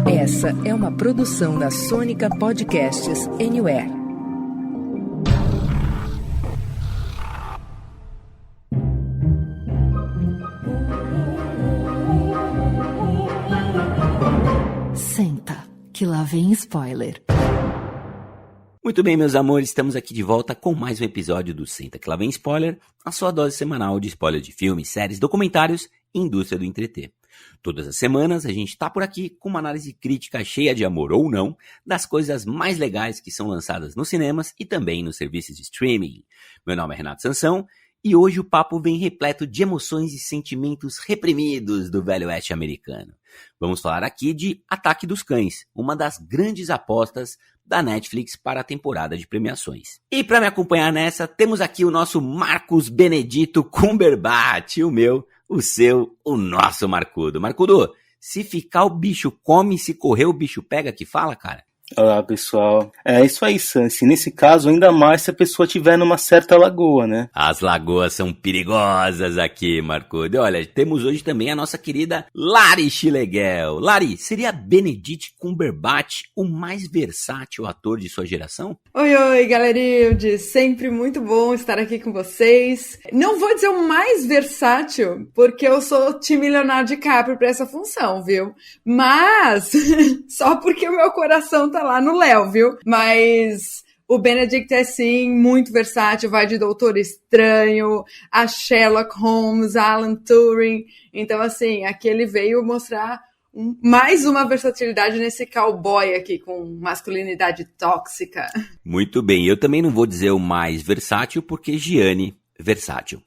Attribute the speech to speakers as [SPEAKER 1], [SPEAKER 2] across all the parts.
[SPEAKER 1] Essa é uma produção da Sônica Podcasts Anywhere. Senta, que lá vem spoiler.
[SPEAKER 2] Muito bem, meus amores, estamos aqui de volta com mais um episódio do Senta que lá vem spoiler, a sua dose semanal de spoiler de filmes, séries, documentários e indústria do entreter. Todas as semanas a gente tá por aqui com uma análise crítica cheia de amor ou não das coisas mais legais que são lançadas nos cinemas e também nos serviços de streaming. Meu nome é Renato Sansão e hoje o papo vem repleto de emoções e sentimentos reprimidos do velho oeste americano. Vamos falar aqui de Ataque dos Cães, uma das grandes apostas da Netflix para a temporada de premiações. E para me acompanhar nessa, temos aqui o nosso Marcos Benedito Cumberbatch, o meu, o seu, o nosso Marcudo. Marcudo, se ficar o bicho come, se correr o bicho pega, que fala, cara?
[SPEAKER 3] Olá, pessoal. É isso aí, Sansi. Nesse caso, ainda mais se a pessoa estiver numa certa lagoa, né?
[SPEAKER 2] As lagoas são perigosas aqui, Marcudo. Olha, temos hoje também a nossa querida Lari Chileguel. Lari, seria Benedict Cumberbatch o mais versátil ator de sua geração?
[SPEAKER 4] Oi, galerilde. Sempre muito bom estar aqui com vocês. Não vou dizer o mais versátil, porque eu sou time Leonardo DiCaprio para essa função, viu? Mas, só porque o meu coração tá lá no Léo, viu? Mas o Benedict é sim muito versátil, vai de Doutor Estranho a Sherlock Holmes, a Alan Turing. Então, assim, aqui ele veio mostrar mais uma versatilidade nesse cowboy aqui com masculinidade tóxica.
[SPEAKER 2] Muito bem, eu também não vou dizer o mais versátil, porque Gianni, versátil.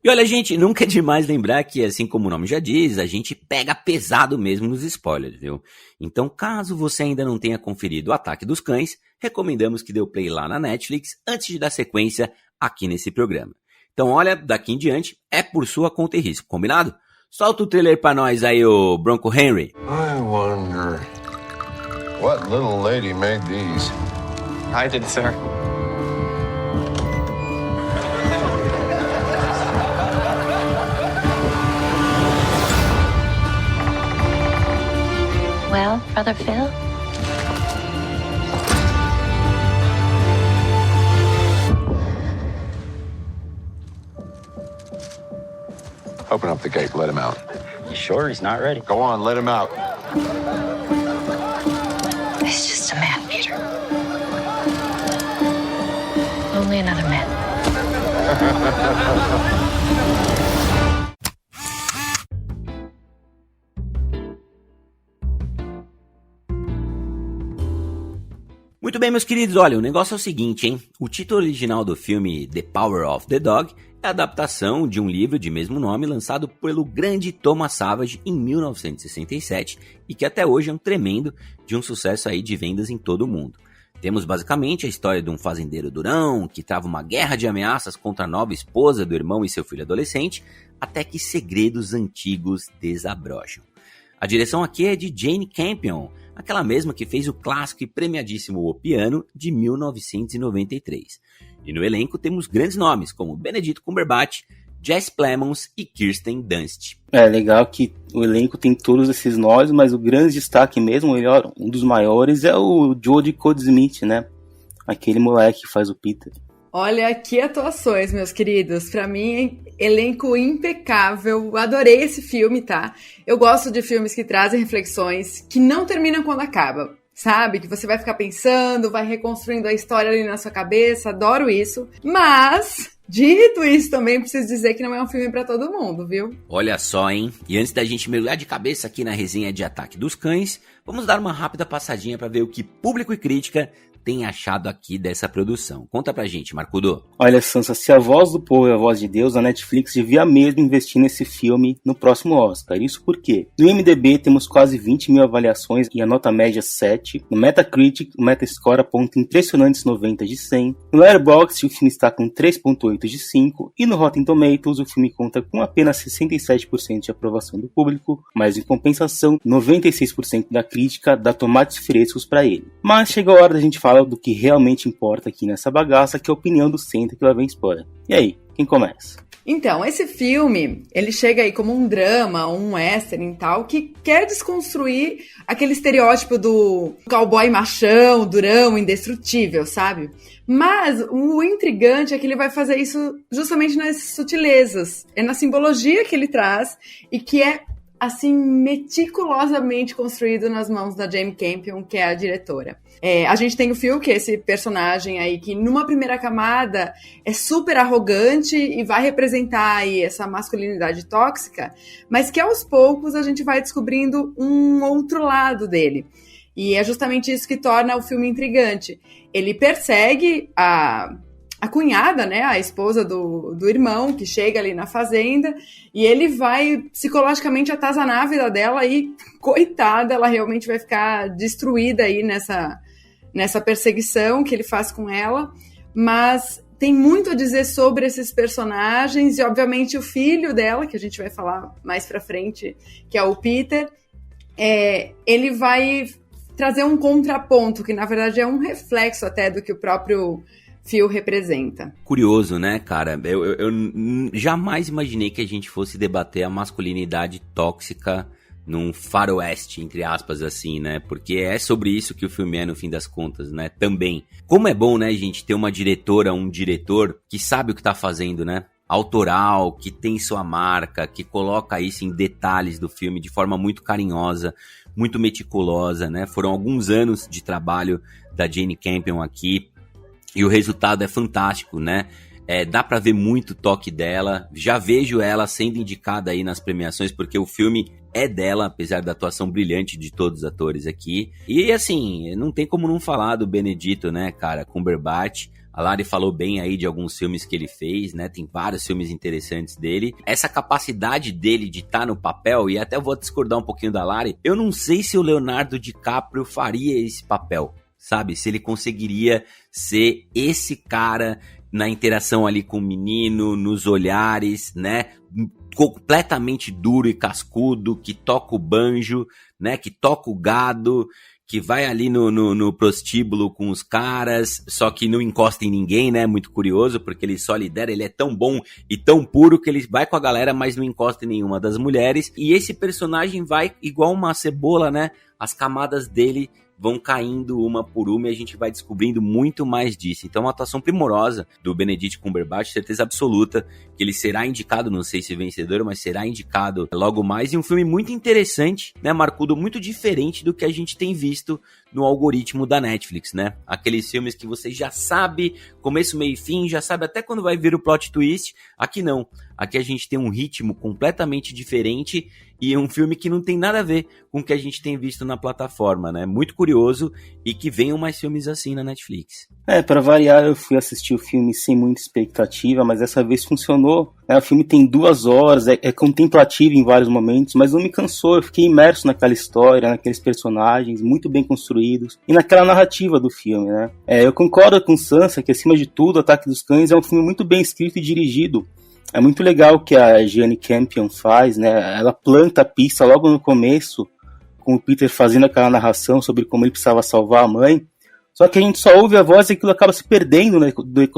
[SPEAKER 2] E olha, gente, nunca é demais lembrar que, assim como o nome já diz, a gente pega pesado mesmo nos spoilers, viu? Então, caso você ainda não tenha conferido o Ataque dos Cães, recomendamos que dê o play lá na Netflix antes de dar sequência aqui nesse programa. Então, olha, daqui em diante é por sua conta e risco, combinado? Solta o trailer pra nós aí, ô Bronco Henry.
[SPEAKER 5] I wonder what little lady made these.
[SPEAKER 6] I did, sir.
[SPEAKER 7] Well, Brother Phil?
[SPEAKER 5] Open up the gate, let him out.
[SPEAKER 6] You sure he's not ready?
[SPEAKER 5] Go on, let him out.
[SPEAKER 7] He's just a man, Peter. Only another man.
[SPEAKER 2] Muito bem, meus queridos, olha, o negócio é o seguinte, hein? O título original do filme The Power of the Dog é a adaptação de um livro de mesmo nome lançado pelo grande Thomas Savage em 1967 e que até hoje é um tremendo de um sucesso aí de vendas em todo o mundo. Temos basicamente a história de um fazendeiro durão que trava uma guerra de ameaças contra a nova esposa do irmão e seu filho adolescente, até que segredos antigos desabrocham. A direção aqui é de Jane Campion, aquela mesma que fez o clássico e premiadíssimo O Piano, de 1993. E no elenco temos grandes nomes, como Benedict Cumberbatch, Jesse Plemons e Kirsten Dunst.
[SPEAKER 3] É legal que o elenco tem todos esses nomes, mas o grande destaque mesmo, melhor, um dos maiores, é o Jodie Codd-Smith, né? Aquele moleque que faz o Peter.
[SPEAKER 4] Olha, que atuações, meus queridos. Pra mim, elenco impecável. Adorei esse filme, tá? Eu gosto de filmes que trazem reflexões que não terminam quando acaba, sabe? Que você vai ficar pensando, vai reconstruindo a história ali na sua cabeça. Adoro isso. Mas, dito isso, também preciso dizer que não é um filme pra todo mundo, viu?
[SPEAKER 2] Olha só, hein? E antes da gente mergulhar de cabeça aqui na resenha de Ataque dos Cães, vamos dar uma rápida passadinha pra ver o que público e crítica tem achado aqui dessa produção. Conta pra gente, Marcudo.
[SPEAKER 3] Olha, Sansa, se a voz do povo é a voz de Deus, a Netflix devia mesmo investir nesse filme no próximo Oscar. Isso porque no IMDb temos quase 20 mil avaliações e a nota média 7. No Metacritic, o Metascore aponta impressionantes 90 de 100. No Letterboxd, o filme está com 3.8 de 5. E no Rotten Tomatoes, o filme conta com apenas 67% de aprovação do público, mas em compensação, 96% da crítica dá tomates frescos para ele. Mas chega a hora da gente falar do que realmente importa aqui nessa bagaça, que é a opinião do Senta que lá vem spoiler. E aí, quem começa?
[SPEAKER 4] Então, esse filme, ele chega aí como um drama, um western e tal, que quer desconstruir aquele estereótipo do cowboy machão, durão, indestrutível, sabe? Mas o intrigante é que ele vai fazer isso justamente nas sutilezas, é na simbologia que ele traz e que é, assim, meticulosamente construído nas mãos da Jane Campion, que é a diretora. A gente tem o Phil, que é esse personagem aí que numa primeira camada é super arrogante e vai representar aí essa masculinidade tóxica, mas que aos poucos a gente vai descobrindo um outro lado dele. E é justamente isso que torna o filme intrigante. Ele persegue a cunhada, né, a esposa do irmão, que chega ali na fazenda, e ele vai psicologicamente atazanar a vida dela e, coitada, ela realmente vai ficar destruída aí nessa perseguição que ele faz com ela, mas tem muito a dizer sobre esses personagens, e obviamente o filho dela, que a gente vai falar mais pra frente, que é o Peter, ele vai trazer um contraponto, que na verdade é um reflexo até do que o próprio Phil representa.
[SPEAKER 2] Curioso, né, cara? Eu jamais imaginei que a gente fosse debater a masculinidade tóxica num faroeste, entre aspas, assim, né? Porque é sobre isso que o filme é, no fim das contas, né? Também. Como é bom, né, gente, ter uma diretora, um diretor que sabe o que tá fazendo, né? Autoral, que tem sua marca, que coloca isso em detalhes do filme de forma muito carinhosa, muito meticulosa, né? Foram alguns anos de trabalho da Jane Campion aqui, e o resultado é fantástico, né? Dá pra ver muito toque dela. Já vejo ela sendo indicada aí nas premiações, porque o filme é dela, apesar da atuação brilhante de todos os atores aqui. E assim, não tem como não falar do Benedito, né, cara? Cumberbatch. A Lari falou bem aí de alguns filmes que ele fez, né? Tem vários filmes interessantes dele. Essa capacidade dele de estar no papel, e até eu vou discordar um pouquinho da Lari, eu não sei se o Leonardo DiCaprio faria esse papel, sabe? Se ele conseguiria ser esse cara na interação ali com o menino, nos olhares, né? Completamente duro e cascudo, que toca o banjo, né? Que toca o gado, que vai ali no prostíbulo com os caras, só que não encosta em ninguém, né? Muito curioso, porque ele só lidera, ele é tão bom e tão puro que ele vai com a galera, mas não encosta em nenhuma das mulheres. E esse personagem vai igual uma cebola, né? As camadas dele vão caindo uma por uma e a gente vai descobrindo muito mais disso. Então, uma atuação primorosa do Benedict Cumberbatch, certeza absoluta que ele será indicado, não sei se vencedor, mas será indicado logo mais. E um filme muito interessante, né, Marcudo? Muito diferente do que a gente tem visto no algoritmo da Netflix, né? Aqueles filmes que você já sabe começo, meio e fim, já sabe até quando vai vir o plot twist. Aqui não. Aqui a gente tem um ritmo completamente diferente e um filme que não tem nada a ver com o que a gente tem visto na plataforma, né? Muito curioso, e que venham mais filmes assim na Netflix.
[SPEAKER 3] Pra variar, eu fui assistir o filme sem muita expectativa, mas dessa vez funcionou. O filme tem 2 horas, é contemplativo em vários momentos, mas não me cansou. Eu fiquei imerso naquela história, naqueles personagens muito bem construídos e naquela narrativa do filme, né? Eu concordo com Sansa que, acima de tudo, Ataque dos Cães é um filme muito bem escrito e dirigido. É muito legal o que a Jane Campion faz, né? Ela planta a pista logo no começo, com o Peter fazendo aquela narração sobre como ele precisava salvar a mãe. Só que a gente só ouve a voz e aquilo acaba se perdendo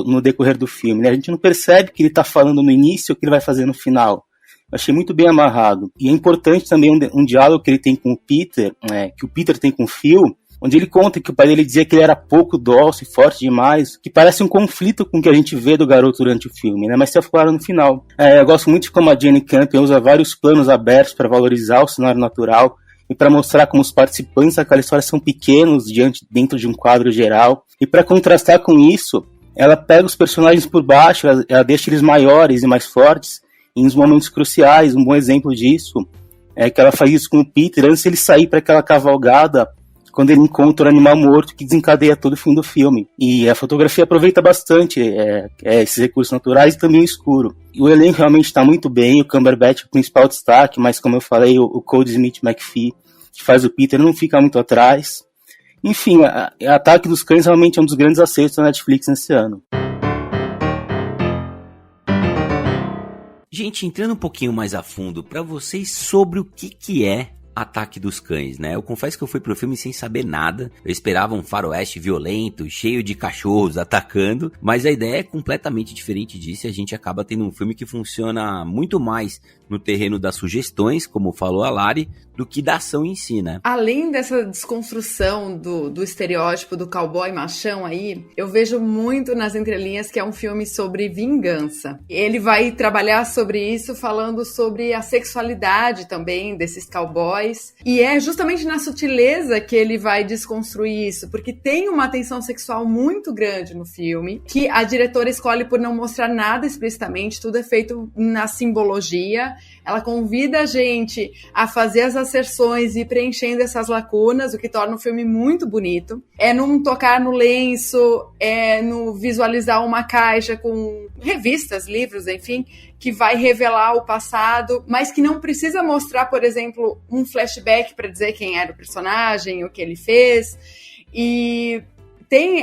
[SPEAKER 3] no decorrer do filme, né? A gente não percebe que ele está falando no início ou que ele vai fazer no final. Eu achei muito bem amarrado. E é importante também um diálogo que ele tem com o Peter, que o Peter tem com o Phil, onde ele conta que o pai dele dizia que ele era pouco dócil e forte demais, que parece um conflito com o que a gente vê do garoto durante o filme, né? Mas se aflorar no final. Eu gosto muito de como a Jane Campion usa vários planos abertos para valorizar o cenário natural e para mostrar como os participantes daquela história são pequenos dentro de um quadro geral. E para contrastar com isso, ela pega os personagens por baixo, ela deixa eles maiores e mais fortes em uns momentos cruciais. Um bom exemplo disso é que ela faz isso com o Peter antes de ele sair para aquela cavalgada, quando ele encontra o animal morto que desencadeia todo o fim do filme. E a fotografia aproveita bastante esses recursos naturais e também o escuro. E o elenco realmente está muito bem, o Cumberbatch é o principal destaque, mas como eu falei, o Cody Smith McPhee, que faz o Peter, não fica muito atrás. Enfim, Ataque dos Cães realmente é um dos grandes acertos da Netflix nesse ano.
[SPEAKER 2] Gente, entrando um pouquinho mais a fundo para vocês sobre o que é Ataque dos Cães, né? Eu confesso que eu fui pro filme sem saber nada. Eu esperava um faroeste violento, cheio de cachorros atacando, mas a ideia é completamente diferente disso e a gente acaba tendo um filme que funciona muito mais no terreno das sugestões, como falou a Lari, do que da ação em si, né?
[SPEAKER 4] Além dessa desconstrução do estereótipo do cowboy machão aí, eu vejo muito nas entrelinhas que é um filme sobre vingança. Ele vai trabalhar sobre isso, falando sobre a sexualidade também desses cowboys. E é justamente na sutileza que ele vai desconstruir isso, porque tem uma tensão sexual muito grande no filme, que a diretora escolhe por não mostrar nada explicitamente, tudo é feito na simbologia. Ela convida a gente a fazer as asserções e ir preenchendo essas lacunas, o que torna o filme muito bonito. É não tocar no lenço, é no visualizar uma caixa com revistas, livros, enfim, que vai revelar o passado, mas que não precisa mostrar, por exemplo, um flashback para dizer quem era o personagem, o que ele fez. E tem,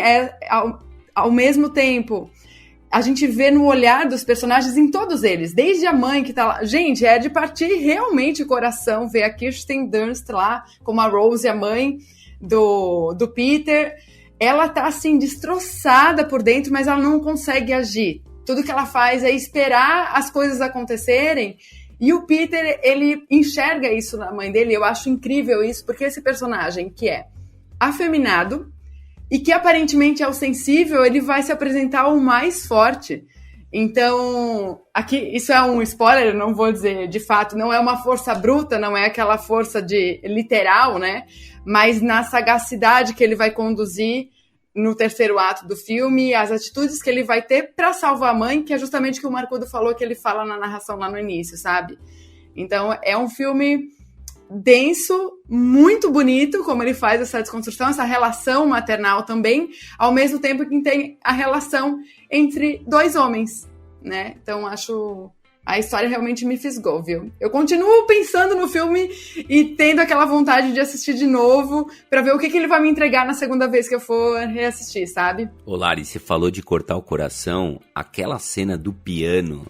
[SPEAKER 4] ao mesmo tempo, a gente vê no olhar dos personagens em todos eles, desde a mãe que tá lá. Gente, é de partir realmente o coração ver a Kirsten Dunst lá, como a Rose, a mãe do Peter. Ela tá, assim, destroçada por dentro, mas ela não consegue agir. Tudo que ela faz é esperar as coisas acontecerem. E o Peter, ele enxerga isso na mãe dele. Eu acho incrível isso, porque esse personagem que é afeminado, e que aparentemente é o sensível, ele vai se apresentar o mais forte. Então, aqui, isso é um spoiler, eu não vou dizer de fato, não é uma força bruta, não é aquela força de literal, né? Mas na sagacidade que ele vai conduzir no terceiro ato do filme, as atitudes que ele vai ter para salvar a mãe, que é justamente o que o Marcudo falou, que ele fala na narração lá no início, sabe? Então, é um filme denso, muito bonito, como ele faz essa desconstrução, essa relação maternal também, ao mesmo tempo que tem a relação entre dois homens, né? Então, acho... A história realmente me fisgou, viu? Eu continuo pensando no filme e tendo aquela vontade de assistir de novo pra ver o que ele vai me entregar na segunda vez que eu for reassistir, sabe?
[SPEAKER 2] Ô Lari, você falou de cortar o coração, aquela cena do piano,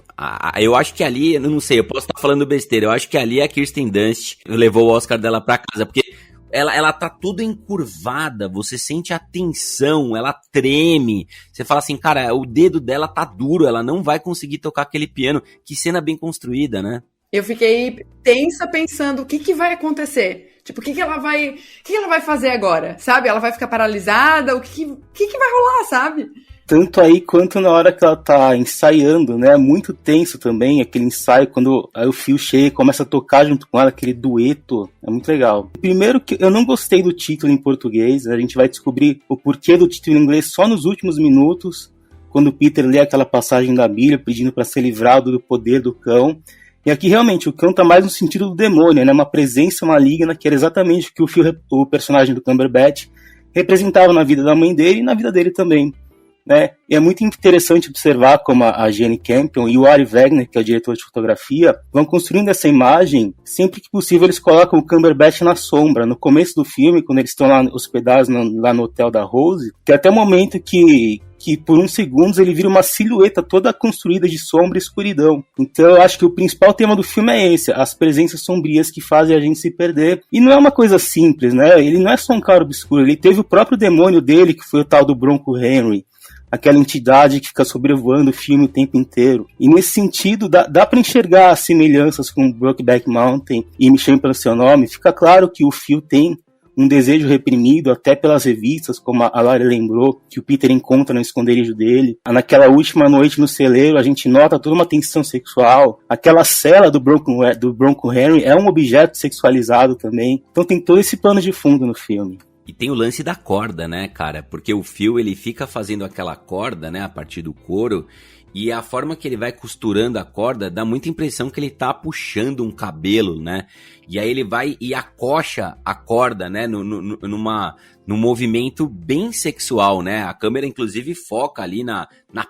[SPEAKER 2] eu acho que ali, eu não sei, eu posso estar falando besteira, eu acho que ali a Kirsten Dunst levou o Oscar dela pra casa, porque ela tá tudo encurvada, você sente a tensão, ela treme, você fala assim, cara, o dedo dela tá duro, ela não vai conseguir tocar aquele piano, que cena bem construída, né?
[SPEAKER 4] Eu fiquei tensa pensando o que vai acontecer, tipo, o que ela vai fazer agora, sabe? Ela vai ficar paralisada, o que vai rolar, sabe?
[SPEAKER 3] Tanto aí quanto na hora que ela tá ensaiando, né? É muito tenso também aquele ensaio, quando aí o Phil chega e começa a tocar junto com ela, aquele dueto, é muito legal. Primeiro que eu não gostei do título em português, né? A gente vai descobrir o porquê do título em inglês só nos últimos minutos, quando o Peter lê aquela passagem da Bíblia pedindo para ser livrado do poder do cão. E aqui realmente o cão tá mais no sentido do demônio, né? Uma presença maligna, que era exatamente o que o personagem do Cumberbatch representava na vida da mãe dele e na vida dele também. Né? E é muito interessante observar como a Jane Campion e o Ari Wegner, que é o diretor de fotografia, vão construindo essa imagem. Sempre que possível eles colocam o Cumberbatch na sombra. No começo do filme, quando eles estão lá hospedados lá no hotel da Rose, tem até um momento que por uns segundos ele vira uma silhueta toda construída de sombra e escuridão. Então eu acho que o principal tema do filme é esse, as presenças sombrias que fazem a gente se perder. E não é uma coisa simples, né? Ele não é só um cara obscuro, ele teve o próprio demônio dele, que foi o tal do Bronco Henry, aquela entidade que fica sobrevoando o filme o tempo inteiro. E nesse sentido, dá para enxergar as semelhanças com Brokeback Mountain e Me Chame Pelo Seu Nome. Fica claro que o Phil tem um desejo reprimido, até pelas revistas, como a Lari lembrou, que o Peter encontra no esconderijo dele. Naquela última noite no celeiro, a gente nota toda uma tensão sexual. Aquela cela do Bronco Henry é um objeto sexualizado também. Então tem todo esse pano de fundo no filme.
[SPEAKER 2] E tem o lance da corda, né, cara? Porque o Phil, ele fica fazendo aquela corda, né, a partir do couro, e a forma que ele vai costurando a corda dá muita impressão que ele tá puxando um cabelo, né? E aí ele vai e acocha a corda, né, num movimento bem sexual, né? A câmera, inclusive, foca ali na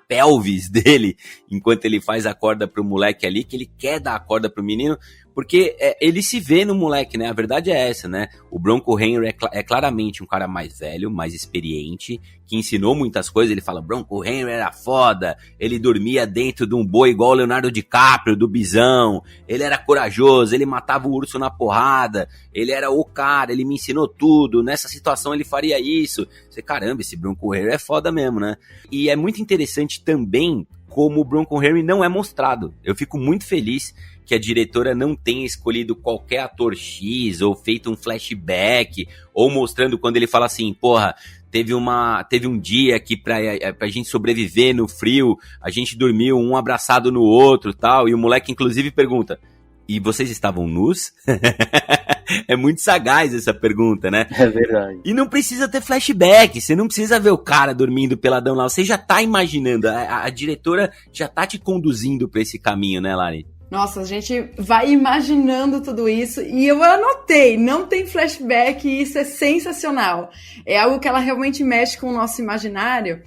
[SPEAKER 2] pelvis dele, enquanto ele faz a corda pro moleque ali, que ele quer dar a corda pro menino, porque ele se vê no moleque, né? A verdade é essa, né? O Bronco Henry é claramente um cara mais velho, mais experiente, que ensinou muitas coisas. Ele fala, Bronco Henry era foda, ele dormia dentro de um boi igual o Leonardo DiCaprio, do Bisão, ele era corajoso, ele matava o urso na porrada, ele era o cara, ele me ensinou tudo, nessa situação ele faria isso. Você, caramba, esse Bronco Henry é foda mesmo, né? E é muito interessante também como o Bronco Henry não é mostrado. Eu fico muito feliz que a diretora não tenha escolhido qualquer ator X, ou feito um flashback, ou mostrando quando ele fala assim, porra, teve um dia que pra gente sobreviver no frio, a gente dormiu um abraçado no outro e tal, e o moleque inclusive pergunta, e vocês estavam nus? É muito sagaz essa pergunta, né?
[SPEAKER 3] É verdade.
[SPEAKER 2] E não precisa ter flashback, você não precisa ver o cara dormindo peladão lá, você já tá imaginando, a diretora já tá te conduzindo pra esse caminho, né, Lari?
[SPEAKER 4] Nossa, a gente vai imaginando tudo isso e eu anotei, não tem flashback e isso é sensacional. É algo que ela realmente mexe com o nosso imaginário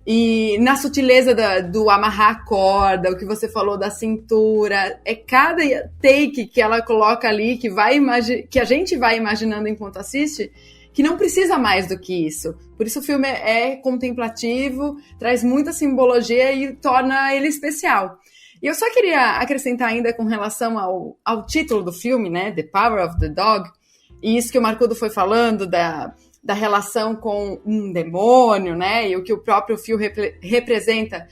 [SPEAKER 4] e na sutileza do amarrar a corda, o que você falou da cintura, é cada take que ela coloca ali que a gente vai imaginando enquanto assiste, que não precisa mais do que isso. Por isso o filme é contemplativo, traz muita simbologia e torna ele especial. E eu só queria acrescentar ainda com relação ao título do filme, né, The Power of the Dog, e isso que o Marcudo foi falando da relação com um demônio, né, e o que o próprio Phil representa,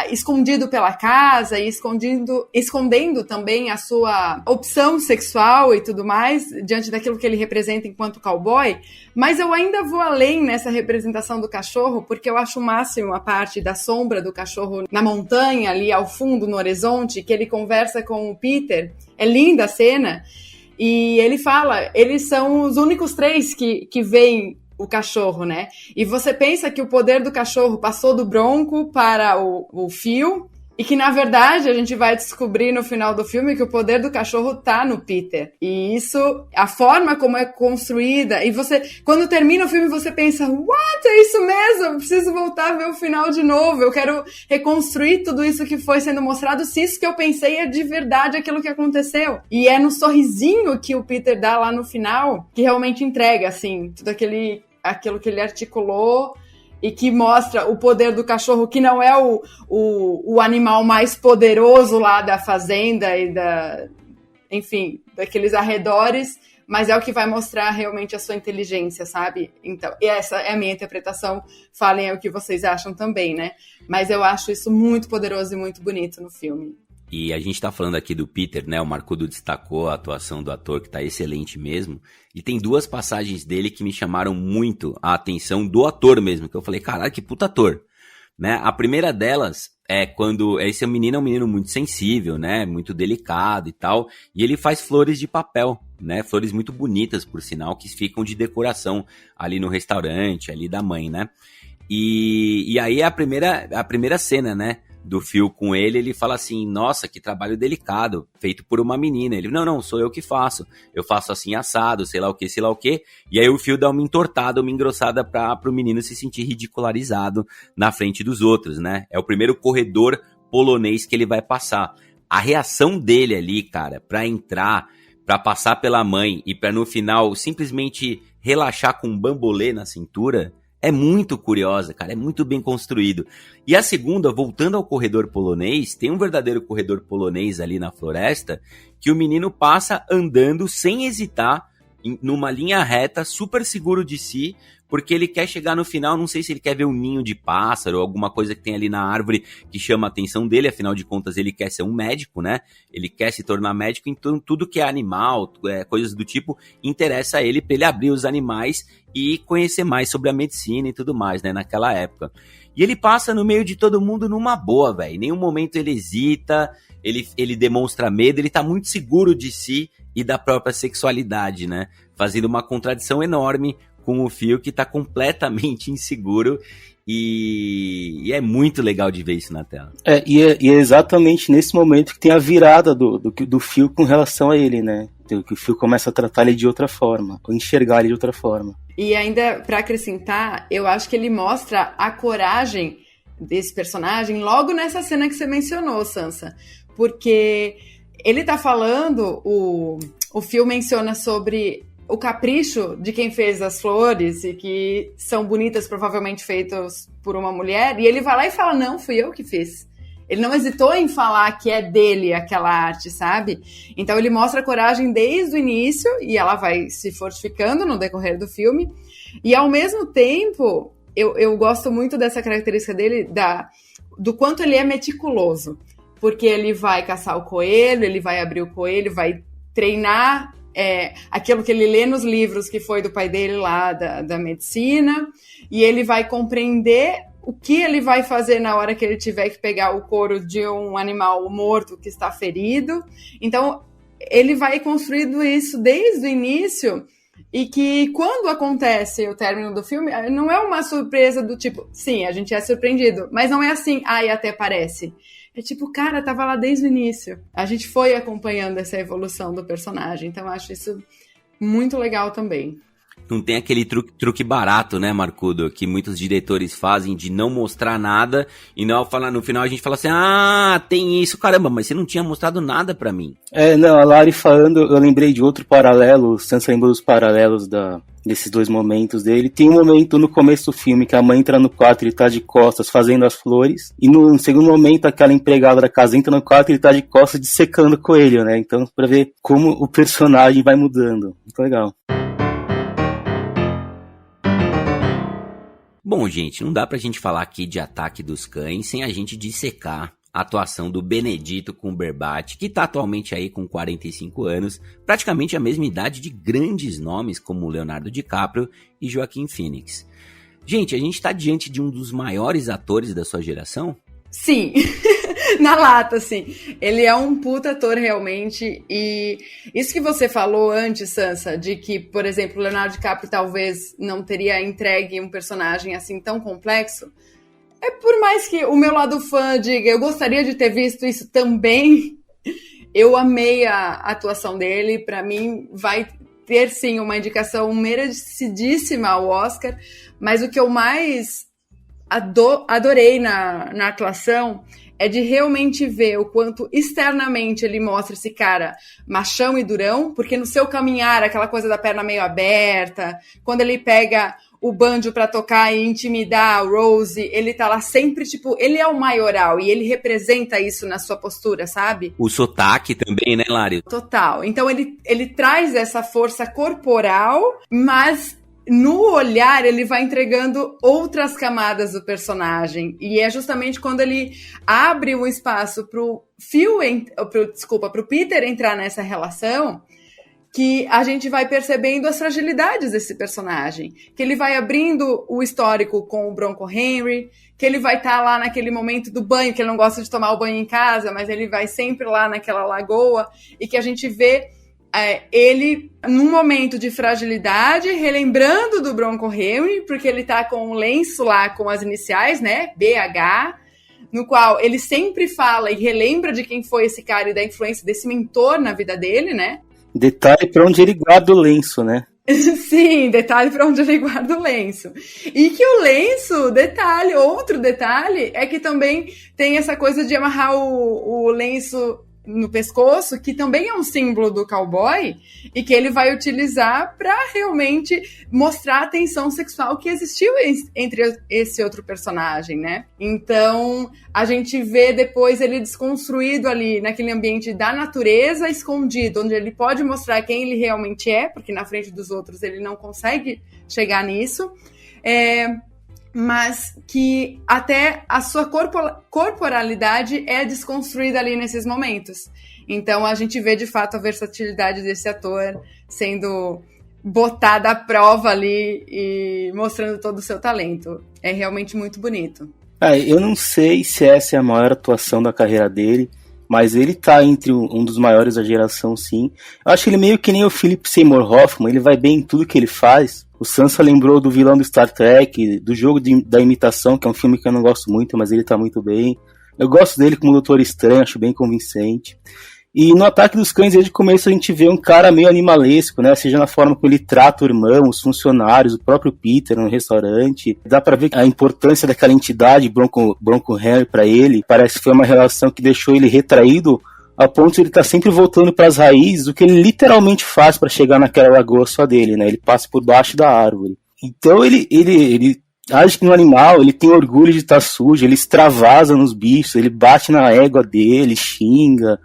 [SPEAKER 4] escondido pela casa e escondendo também a sua opção sexual e tudo mais, diante daquilo que ele representa enquanto cowboy, mas eu ainda vou além nessa representação do cachorro, porque eu acho o máximo a parte da sombra do cachorro na montanha, ali ao fundo, no horizonte, que ele conversa com o Peter, é linda a cena, e ele fala, eles são os únicos 3 que veem o cachorro, né? E você pensa que o poder do cachorro passou do Bronco para o Phil, e que, na verdade, a gente vai descobrir no final do filme que o poder do cachorro tá no Peter. E isso, a forma como é construída, e você, quando termina o filme, você pensa, what? É isso mesmo? Eu preciso voltar a ver o final de novo, eu quero reconstruir tudo isso que foi sendo mostrado, se isso que eu pensei é de verdade aquilo que aconteceu. E é no sorrisinho que o Peter dá lá no final, que realmente entrega, assim, tudo aquilo que ele articulou e que mostra o poder do cachorro, que não é o animal mais poderoso lá da fazenda e enfim, daqueles arredores, mas é o que vai mostrar realmente a sua inteligência, sabe? Então, e essa é a minha interpretação, falem aí o que vocês acham também, né? Mas eu acho isso muito poderoso e muito bonito no filme.
[SPEAKER 2] E a gente tá falando aqui do Peter, né? O Marcudo destacou a atuação do ator, que tá excelente mesmo. E tem 2 passagens dele que me chamaram muito a atenção do ator mesmo. Que eu falei, caralho, que puta ator. Né? A primeira delas é quando... Esse menino é um menino muito sensível, né? Muito delicado e tal. E ele faz flores de papel, né? Flores muito bonitas, por sinal, que ficam de decoração ali no restaurante, ali da mãe, né? E aí a primeira cena, né? Do Phil com ele fala assim, nossa, que trabalho delicado, feito por uma menina. Ele, não, sou eu que faço. Eu faço assim assado, sei lá o que. E aí o Phil dá uma entortada, uma engrossada pro menino se sentir ridicularizado na frente dos outros, né? É o primeiro corredor polonês que ele vai passar. A reação dele ali, cara, pra entrar, pra passar pela mãe e pra no final simplesmente relaxar com um bambolê na cintura... É muito curiosa, cara, é muito bem construído. E a segunda, voltando ao corredor polonês, tem um verdadeiro corredor polonês ali na floresta, que o menino passa andando sem hesitar, numa linha reta, super seguro de si, porque ele quer chegar no final, não sei se ele quer ver um ninho de pássaro, ou alguma coisa que tem ali na árvore que chama a atenção dele, afinal de contas ele quer ser um médico, né? Ele quer se tornar médico, então tudo que é animal, coisas do tipo, interessa a ele, pra ele abrir os animais e conhecer mais sobre a medicina e tudo mais, né, naquela época. E ele passa no meio de todo mundo numa boa, velho. Em nenhum momento ele hesita, ele demonstra medo, ele tá muito seguro de si e da própria sexualidade, né? Fazendo uma contradição enorme com o Phil, que tá completamente inseguro. E é muito legal de ver isso na tela.
[SPEAKER 3] E é exatamente nesse momento que tem a virada do Phil com relação a ele, né? Que o Phil começa a tratar ele de outra forma, ou enxergar ele de outra forma.
[SPEAKER 4] E ainda, pra acrescentar, eu acho que ele mostra a coragem desse personagem logo nessa cena que você mencionou, Sansa. Porque ele tá falando, o filme menciona sobre o capricho de quem fez as flores e que são bonitas, provavelmente feitas por uma mulher, e ele vai lá e fala, não, fui eu que fiz. Ele não hesitou em falar que é dele aquela arte, sabe? Então ele mostra a coragem desde o início, e ela vai se fortificando no decorrer do filme, e ao mesmo tempo, eu gosto muito dessa característica dele, do quanto ele é meticuloso, porque ele vai caçar o coelho, ele vai abrir o coelho, vai treinar aquilo que ele lê nos livros que foi do pai dele lá da medicina, e ele vai compreender o que ele vai fazer na hora que ele tiver que pegar o couro de um animal morto que está ferido. Então ele vai construindo isso desde o início, e que quando acontece o término do filme, não é uma surpresa do tipo, sim, a gente é surpreendido, mas não é assim, e até parece. É tipo, cara, tava lá desde o início. A gente foi acompanhando essa evolução do personagem. Então, eu acho isso muito legal também.
[SPEAKER 2] Não tem aquele truque barato, né, Marcudo? Que muitos diretores fazem de não mostrar nada e não falar, no final a gente fala assim, tem isso, caramba, mas você não tinha mostrado nada pra mim.
[SPEAKER 3] Não, a Lari falando, eu lembrei de outro paralelo, o Sansa lembrou dos paralelos desses dois momentos dele. Tem um momento no começo do filme que a mãe entra no quarto e ele tá de costas fazendo as flores, e no segundo momento aquela empregada da casa entra no quarto e ele tá de costas dissecando o coelho, né? Então, pra ver como o personagem vai mudando. Muito legal.
[SPEAKER 2] Bom, gente, não dá pra gente falar aqui de Ataque dos Cães sem a gente dissecar a atuação do Benedito Cumberbatch, que tá atualmente aí com 45 anos, praticamente a mesma idade de grandes nomes como Leonardo DiCaprio e Joaquin Phoenix. Gente, a gente tá diante de um dos maiores atores da sua geração?
[SPEAKER 4] Sim, na lata, assim. Ele é um puta ator realmente, e isso que você falou antes, Sansa, de que, por exemplo, o Leonardo DiCaprio talvez não teria entregue um personagem assim tão complexo, por mais que o meu lado fã diga, eu gostaria de ter visto isso também, eu amei a atuação dele, pra mim vai ter sim uma indicação merecidíssima ao Oscar, mas o que eu mais adorei na atuação é de realmente ver o quanto externamente ele mostra esse cara machão e durão, porque no seu caminhar, aquela coisa da perna meio aberta, quando ele pega o banjo pra tocar e intimidar a Rose, ele tá lá sempre, tipo, ele é o maioral e ele representa isso na sua postura, sabe?
[SPEAKER 2] O sotaque também, né, Lari?
[SPEAKER 4] Total. Então ele traz essa força corporal, mas no olhar ele vai entregando outras camadas do personagem, e é justamente quando ele abre um espaço pro Peter entrar nessa relação que a gente vai percebendo as fragilidades desse personagem, que ele vai abrindo o histórico com o Bronco Henry, que ele vai estar lá naquele momento do banho, que ele não gosta de tomar o banho em casa, mas ele vai sempre lá naquela lagoa, e que a gente vê ele num momento de fragilidade, relembrando do Bronco Henry, porque ele tá com um lenço lá com as iniciais, né, BH, no qual ele sempre fala e relembra de quem foi esse cara e da influência desse mentor na vida dele, né?
[SPEAKER 3] Detalhe pra onde ele guarda o lenço, né?
[SPEAKER 4] Sim, detalhe pra onde ele guarda o lenço. E que o lenço, outro detalhe, é que também tem essa coisa de amarrar o lenço no pescoço, que também é um símbolo do cowboy, e que ele vai utilizar para realmente mostrar a tensão sexual que existiu entre esse outro personagem, né? Então, a gente vê depois ele desconstruído ali naquele ambiente da natureza, escondido, onde ele pode mostrar quem ele realmente é, porque na frente dos outros ele não consegue chegar nisso, mas que até a sua corporalidade é desconstruída ali nesses momentos. Então a gente vê de fato a versatilidade desse ator sendo botada à prova ali e mostrando todo o seu talento. É realmente muito bonito.
[SPEAKER 3] Eu não sei se essa é a maior atuação da carreira dele, mas ele tá entre um dos maiores da geração, sim. Eu acho ele meio que nem o Philip Seymour Hoffman, ele vai bem em tudo que ele faz. O Sansa lembrou do vilão do Star Trek, do Jogo da Imitação, que é um filme que eu não gosto muito, mas ele tá muito bem. Eu gosto dele como Doutor Estranho, acho bem convincente. E no Ataque dos Cães, desde o começo, a gente vê um cara meio animalesco, né? Seja na forma como ele trata o irmão, os funcionários, o próprio Peter no restaurante. Dá pra ver a importância daquela entidade Bronco Henry pra ele. Parece que foi uma relação que deixou ele retraído, a ponto de ele estar sempre voltando pras raízes, o que ele literalmente faz pra chegar naquela lagoa só dele, né? Ele passa por baixo da árvore. Então ele age que no animal, ele tem orgulho de estar sujo, ele extravasa nos bichos, ele bate na égua dele, xinga...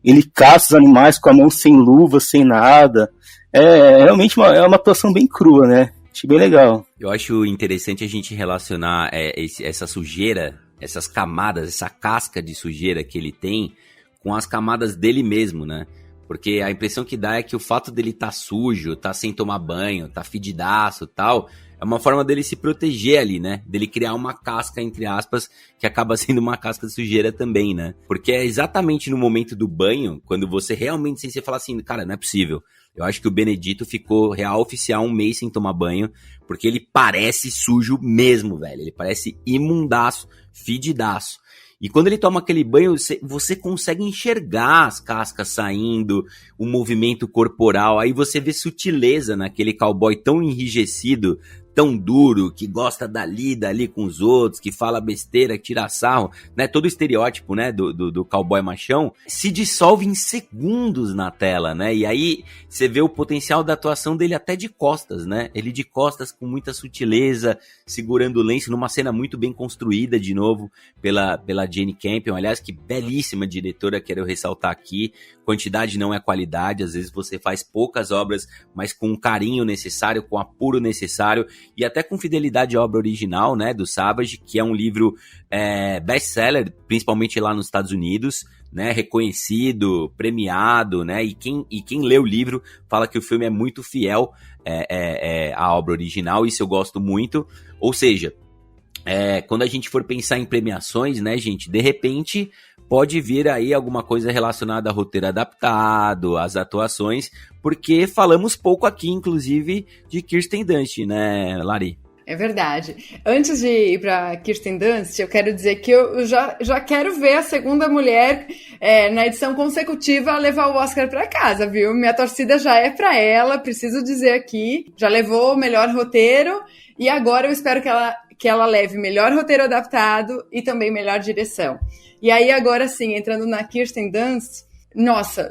[SPEAKER 3] Ele caça os animais com a mão sem luva, sem nada. É realmente uma atuação bem crua, né? Achei bem legal.
[SPEAKER 2] Eu acho interessante a gente relacionar essa sujeira, essas camadas, essa casca de sujeira que ele tem com as camadas dele mesmo, né? Porque a impressão que dá é que o fato dele tá sujo, tá sem tomar banho, tá fedidaço e tal, é uma forma dele se proteger ali, né? Dele criar uma casca, entre aspas, que acaba sendo uma casca de sujeira também, né? Porque é exatamente no momento do banho, quando você realmente, sem você falar assim, cara, não é possível. Eu acho que o Benedito ficou real oficial 1 mês sem tomar banho, porque ele parece sujo mesmo, velho. Ele parece imundaço, fedidaço. E quando ele toma aquele banho, você consegue enxergar as cascas saindo, o movimento corporal, aí você vê sutileza naquele cowboy tão enrijecido, tão duro, que gosta dali com os outros, que fala besteira, que tira sarro, né? Todo o estereótipo, né, do cowboy machão, se dissolve em segundos na tela, né? E aí você vê o potencial da atuação dele até de costas, né? Ele de costas com muita sutileza, segurando o lenço, numa cena muito bem construída, de novo, pela Jane Campion. Aliás, que belíssima diretora, quero ressaltar aqui. Quantidade não é qualidade, às vezes você faz poucas obras, mas com o carinho necessário, com o apuro necessário, e até com fidelidade à obra original, né, do Savage, que é um livro best-seller, principalmente lá nos Estados Unidos, né, reconhecido, premiado, né, e quem lê o livro fala que o filme é muito fiel à obra original, isso eu gosto muito. Ou seja, quando a gente for pensar em premiações, né, gente, de repente pode vir aí alguma coisa relacionada a roteiro adaptado, às atuações, porque falamos pouco aqui, inclusive, de Kirsten Dunst, né, Lari?
[SPEAKER 4] É verdade. Antes de ir para Kirsten Dunst, eu quero dizer que eu já quero ver a segunda mulher na edição consecutiva levar o Oscar para casa, viu? Minha torcida já é para ela, preciso dizer aqui. Já levou o melhor roteiro e agora eu espero que ela leve melhor roteiro adaptado e também melhor direção. E aí agora sim, entrando na Kirsten Dunst, nossa...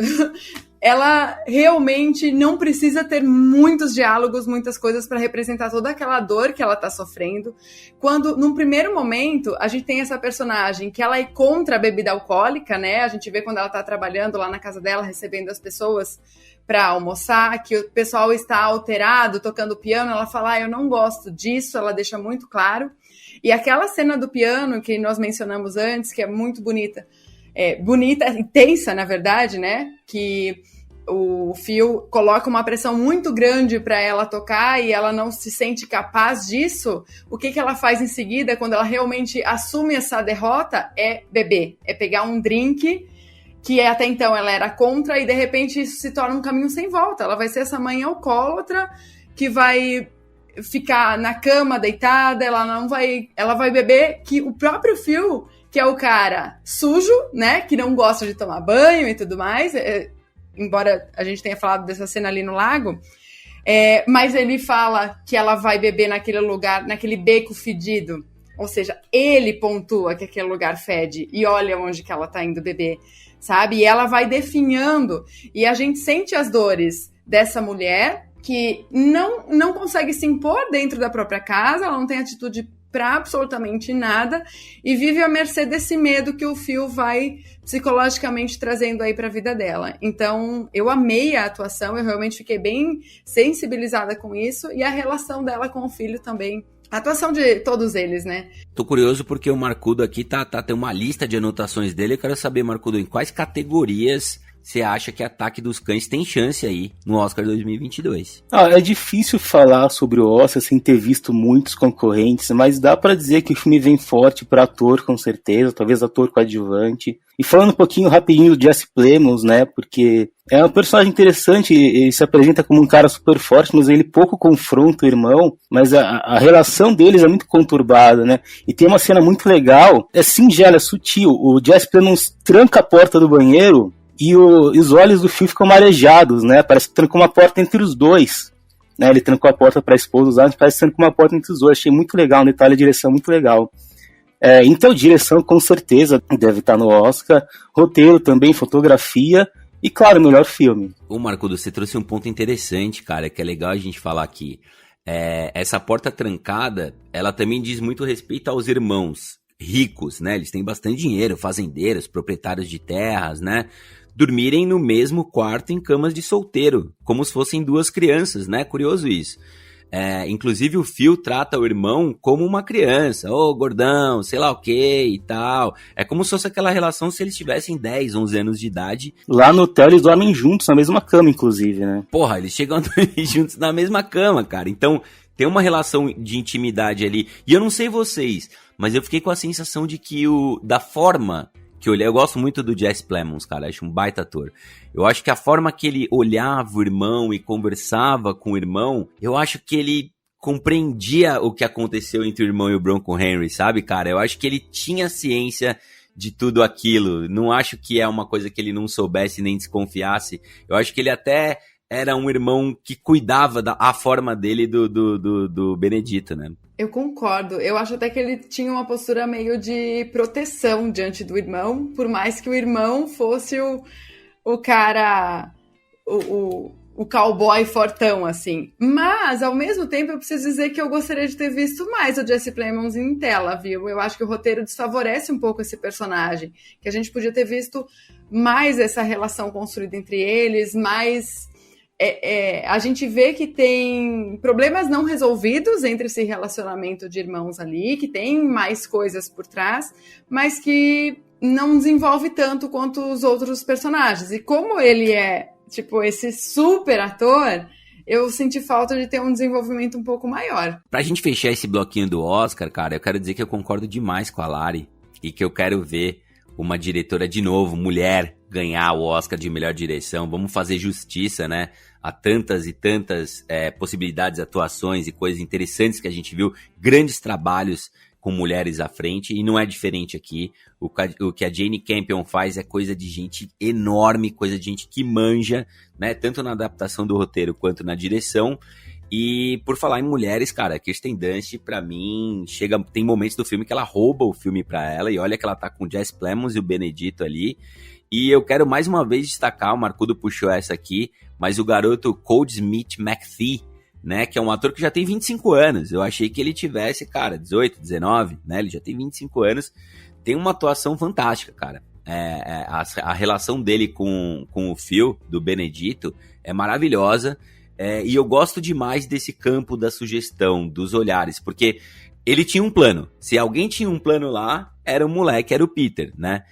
[SPEAKER 4] Ela realmente não precisa ter muitos diálogos, muitas coisas para representar toda aquela dor que ela tá sofrendo. Quando, num primeiro momento, a gente tem essa personagem que ela é contra a bebida alcoólica, né? A gente vê quando ela tá trabalhando lá na casa dela, recebendo as pessoas para almoçar, que o pessoal está alterado, tocando piano. Ela fala, eu não gosto disso, ela deixa muito claro. E aquela cena do piano que nós mencionamos antes, que é muito bonita, bonita e tensa, na verdade, né? Que o Phil coloca uma pressão muito grande para ela tocar e ela não se sente capaz disso. O que ela faz em seguida, quando ela realmente assume essa derrota, é beber, é pegar um drink que até então ela era contra e de repente isso se torna um caminho sem volta. Ela vai ser essa mãe alcoólatra que vai ficar na cama deitada, ela vai beber, que o próprio Phil, que é o cara sujo, né, que não gosta de tomar banho e tudo mais, embora a gente tenha falado dessa cena ali no lago, mas ele fala que ela vai beber naquele lugar, naquele beco fedido, ou seja, ele pontua que aquele lugar fede e olha onde que ela tá indo beber, sabe? E ela vai definhando, e a gente sente as dores dessa mulher que não consegue se impor dentro da própria casa, ela não tem atitude para absolutamente nada e vive à mercê desse medo que o Phil vai psicologicamente trazendo aí para a vida dela. Então, eu amei a atuação, eu realmente fiquei bem sensibilizada com isso e a relação dela com o filho também. A atuação de todos eles, né?
[SPEAKER 2] Tô curioso porque o Marcudo aqui tem uma lista de anotações dele. Eu quero saber, Marcudo, em quais categorias você acha que Ataque dos Cães tem chance aí no Oscar 2022?
[SPEAKER 3] É difícil falar sobre o Oscar sem ter visto muitos concorrentes, mas dá pra dizer que o filme vem forte pra ator, com certeza, talvez ator coadjuvante. E falando um pouquinho rapidinho do Jesse Plemons, né, porque é um personagem interessante, ele se apresenta como um cara super forte, mas ele pouco confronta o irmão, mas a relação deles é muito conturbada, né, e tem uma cena muito legal, é singela, é sutil, o Jesse Plemons tranca a porta do banheiro E os olhos do Phil ficam marejados, né? Parece que trancou uma porta entre os dois. Né? Ele trancou a porta para a esposa usar, mas parece que trancou uma porta entre os dois. Achei muito legal, um detalhe de direção muito legal. Então, direção com certeza deve estar no Oscar. Roteiro também, fotografia e, claro, melhor filme.
[SPEAKER 2] Ô, Marcudo, você trouxe um ponto interessante, cara, que é legal a gente falar aqui. Essa porta trancada, ela também diz muito respeito aos irmãos ricos, né? Eles têm bastante dinheiro, fazendeiros, proprietários de terras, né? Dormirem no mesmo quarto em camas de solteiro, como se fossem duas crianças, né? Curioso isso. Inclusive o Phil trata o irmão como uma criança, gordão, sei lá o que e tal. É como se fosse aquela relação se eles tivessem 10, 11 anos de idade.
[SPEAKER 3] Lá no hotel eles dormem juntos, na mesma cama, inclusive, né?
[SPEAKER 2] Porra, eles chegam a dormir juntos na mesma cama, cara. Então tem uma relação de intimidade ali. E eu não sei vocês, mas eu fiquei com a sensação de que da forma que eu gosto muito do Jesse Plemons, cara, acho um baita ator. Eu acho que a forma que ele olhava o irmão e conversava com o irmão, eu acho que ele compreendia o que aconteceu entre o irmão e o Bronco Henry, sabe, cara? Eu acho que ele tinha ciência de tudo aquilo. Não acho que é uma coisa que ele não soubesse nem desconfiasse. Eu acho que ele até era um irmão que cuidava a forma dele do Benedito, né?
[SPEAKER 4] Eu concordo. Eu acho até que ele tinha uma postura meio de proteção diante do irmão, por mais que o irmão fosse o cara, o cowboy fortão, assim. Mas, ao mesmo tempo, eu preciso dizer que eu gostaria de ter visto mais o Jesse Plemons em tela, viu? Eu acho que o roteiro desfavorece um pouco esse personagem, que a gente podia ter visto mais essa relação construída entre eles, mais... a gente vê que tem problemas não resolvidos entre esse relacionamento de irmãos ali, que tem mais coisas por trás, mas que não desenvolve tanto quanto os outros personagens. E como ele é, tipo, esse super ator, eu senti falta de ter um desenvolvimento um pouco maior.
[SPEAKER 2] Pra gente fechar esse bloquinho do Oscar, cara, eu quero dizer que eu concordo demais com a Lari e que eu quero ver uma diretora de novo, mulher, ganhar o Oscar de melhor direção. Vamos fazer justiça, né? Há tantas e tantas possibilidades, atuações e coisas interessantes que a gente viu, grandes trabalhos com mulheres à frente, e não é diferente aqui. O que a Jane Campion faz é coisa de gente enorme, coisa de gente que manja, né? Tanto na adaptação do roteiro quanto na direção. E por falar em mulheres, cara, a Kirsten Dunst, pra mim, tem momentos do filme que ela rouba o filme pra ela, e olha que ela tá com o Jesse Plemons e o Benedito ali. E eu quero mais uma vez destacar, o Marcudo puxou essa aqui, mas o garoto Cole Smith McPhee, né, que é um ator que já tem 25 anos. Eu achei que ele tivesse, cara, 18, 19, né, ele já tem 25 anos, tem uma atuação fantástica, cara. A relação dele com o Phil, do Benedito, é maravilhosa, e eu gosto demais desse campo da sugestão, dos olhares, porque ele tinha um plano. Se alguém tinha um plano lá, era o moleque, era o Peter, né?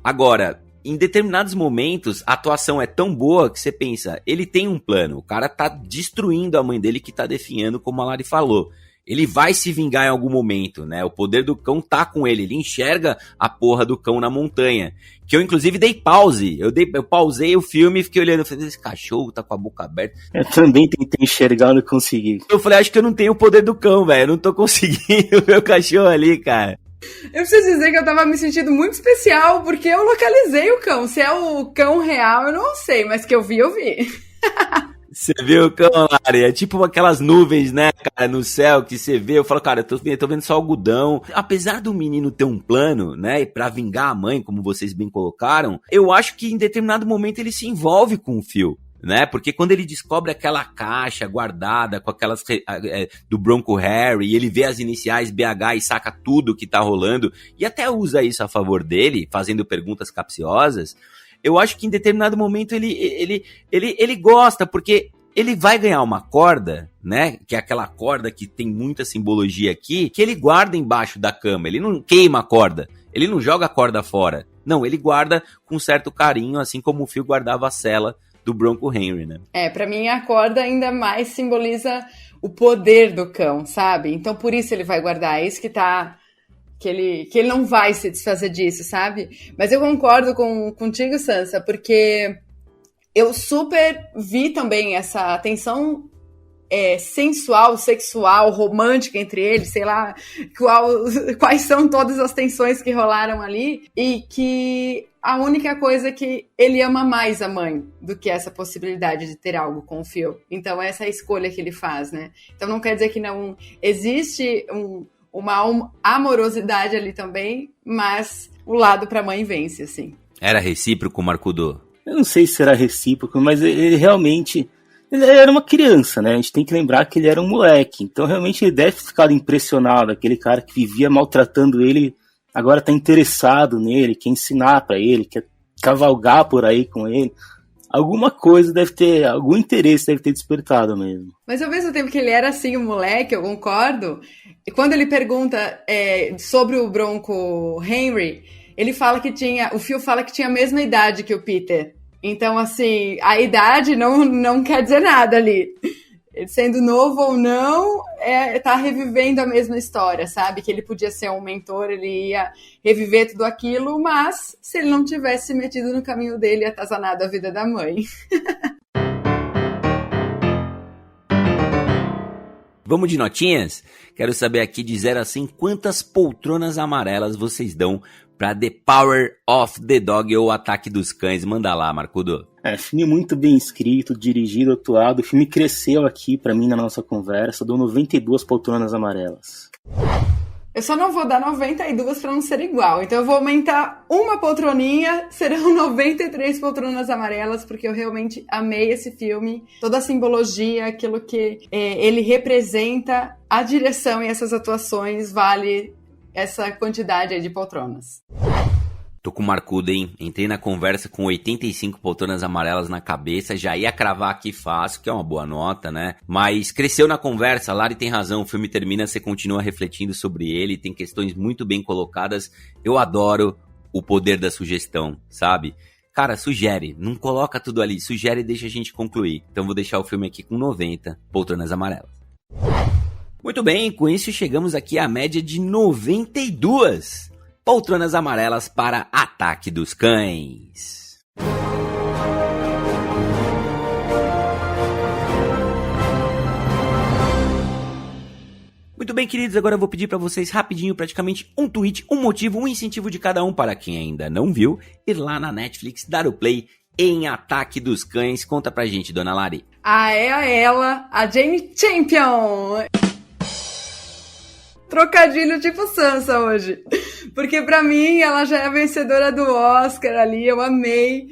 [SPEAKER 2] Agora, em determinados momentos, a atuação é tão boa que você pensa, ele tem um plano, o cara tá destruindo a mãe dele que tá definhando, como a Lari falou. Ele vai se vingar em algum momento, né? O poder do cão tá com ele, ele enxerga a porra do cão na montanha. Que eu, inclusive, dei pause. Eu pausei o filme e fiquei olhando, eu falei, esse cachorro tá com a boca aberta.
[SPEAKER 3] Eu também tentei enxergar e não consegui.
[SPEAKER 2] Eu falei, acho que eu não tenho o poder do cão, velho, eu não tô conseguindo ver o cachorro ali, cara.
[SPEAKER 4] Eu preciso dizer que eu tava me sentindo muito especial, porque eu localizei o cão. Se é o cão real, eu não sei, mas que eu vi, eu vi.
[SPEAKER 2] Você viu o cão, Lari? É tipo aquelas nuvens, né, cara, no céu que você vê. Eu falo, cara, eu tô vendo só algodão. Apesar do menino ter um plano, né, pra vingar a mãe, como vocês bem colocaram, eu acho que em determinado momento ele se envolve com o Phil, né? Porque quando ele descobre aquela caixa guardada com aquelas do Bronco Harry, e ele vê as iniciais BH e saca tudo que tá rolando, e até usa isso a favor dele, fazendo perguntas capciosas, eu acho que em determinado momento ele gosta, porque ele vai ganhar uma corda, né? Que é aquela corda que tem muita simbologia aqui, que ele guarda embaixo da cama. Ele não queima a corda, ele não joga a corda fora. Não, ele guarda com certo carinho, assim como o Phil guardava a cela do Bronco Henry, né?
[SPEAKER 4] Pra mim a corda ainda mais simboliza o poder do cão, sabe? Então por isso ele vai guardar, é isso que tá... Que ele não vai se desfazer disso, sabe? Mas eu concordo contigo, Sansa, porque eu super vi também essa tensão sensual, sexual, romântica entre eles, sei lá quais são todas as tensões que rolaram ali, e que a única coisa é que ele ama mais a mãe do que essa possibilidade de ter algo com o Phil. Então essa é a escolha que ele faz, né? Então não quer dizer que não existe uma amorosidade ali também, mas o lado pra mãe vence, assim.
[SPEAKER 2] Era recíproco, Marcudo?
[SPEAKER 3] Eu não sei se era recíproco, mas ele realmente... Ele era uma criança, né? A gente tem que lembrar que ele era um moleque. Então realmente ele deve ter ficado impressionado. Aquele cara que vivia maltratando ele, agora tá interessado nele, quer ensinar pra ele, quer cavalgar por aí com ele. Alguma coisa deve ter, algum interesse deve ter despertado mesmo.
[SPEAKER 4] Mas ao mesmo tempo que ele era assim um moleque, eu concordo. E quando ele pergunta sobre o Bronco Henry, ele fala que o Phil fala que tinha a mesma idade que o Peter. Então, assim, a idade não quer dizer nada ali. Ele sendo novo ou não, tá revivendo a mesma história, sabe? Que ele podia ser um mentor, ele ia reviver tudo aquilo, mas se ele não tivesse metido no caminho dele e atazanado a vida da mãe.
[SPEAKER 2] Vamos de notinhas? Quero saber aqui de 0 a 100 quantas poltronas amarelas vocês dão pra The Power of the Dog ou Ataque dos Cães. Manda lá, Marcudo.
[SPEAKER 3] Filme muito bem escrito, dirigido, atuado. O filme cresceu aqui pra mim na nossa conversa. Eu dou 92 poltronas amarelas.
[SPEAKER 4] Eu só não vou dar 92 pra não ser igual. Então eu vou aumentar uma poltroninha, serão 93 poltronas amarelas, porque eu realmente amei esse filme. Toda a simbologia, aquilo que ele representa, a direção e essas atuações vale essa quantidade aí de poltronas.
[SPEAKER 2] Tô com o Marcudo, hein? Entrei na conversa com 85 poltronas amarelas na cabeça, já ia cravar aqui fácil, que é uma boa nota, né? Mas cresceu na conversa, a Lari tem razão, o filme termina, você continua refletindo sobre ele, tem questões muito bem colocadas. Eu adoro o poder da sugestão, sabe? Cara, sugere, não coloca tudo ali, sugere e deixa a gente concluir. Então vou deixar o filme aqui com 90 poltronas amarelas. Muito bem, com isso chegamos aqui à média de 92 poltronas amarelas para Ataque dos Cães. Muito bem, queridos, agora eu vou pedir para vocês rapidinho, praticamente um tweet, um motivo, um incentivo de cada um para quem ainda não viu, ir lá na Netflix, dar o play em Ataque dos Cães. Conta pra gente, dona Lari.
[SPEAKER 4] Ela, a Jane Champion. Trocadilho tipo Sansa hoje. Porque pra mim ela já é a vencedora do Oscar ali, eu amei.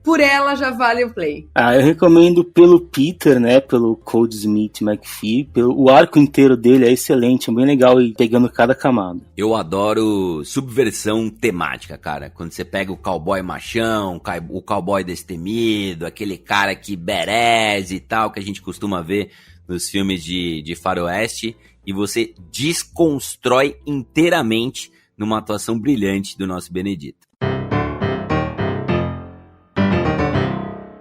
[SPEAKER 4] Por ela já vale o play.
[SPEAKER 3] Eu recomendo pelo Peter, né? Pelo Cole Smith McPhee. O arco inteiro dele é excelente, é bem legal e pegando cada camada.
[SPEAKER 2] Eu adoro subversão temática, cara. Quando você pega o cowboy machão, o cowboy destemido, aquele cara que bereze e tal, que a gente costuma ver nos filmes de faroeste, e você desconstrói inteiramente numa atuação brilhante do nosso Benedito.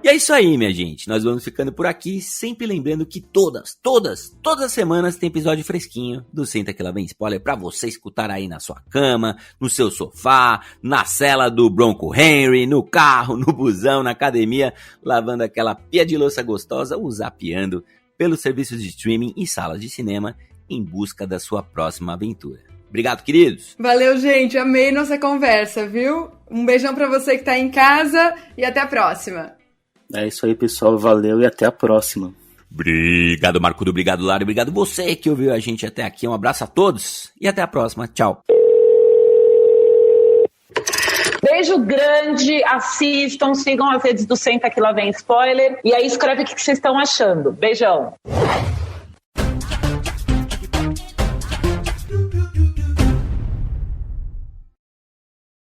[SPEAKER 2] E é isso aí, minha gente. Nós vamos ficando por aqui, sempre lembrando que todas as semanas tem episódio fresquinho do Senta Que Lá Vem Spoiler pra você escutar aí na sua cama, no seu sofá, na cela do Bronco Henry, no carro, no busão, na academia, lavando aquela pia de louça gostosa ou zapeando pelos serviços de streaming e salas de cinema em busca da sua próxima aventura. Obrigado, queridos!
[SPEAKER 4] Valeu, gente! Amei nossa conversa, viu? Um beijão pra você que tá em casa e até a próxima!
[SPEAKER 3] É isso aí, pessoal. Valeu e até a próxima.
[SPEAKER 2] Obrigado, Marcudo. Obrigado, Lari. Obrigado você que ouviu a gente até aqui. Um abraço a todos e até a próxima. Tchau!
[SPEAKER 8] Beijo grande, assistam, sigam as redes do Senta Que Lá Vem Spoiler e aí escreve o que vocês estão achando. Beijão!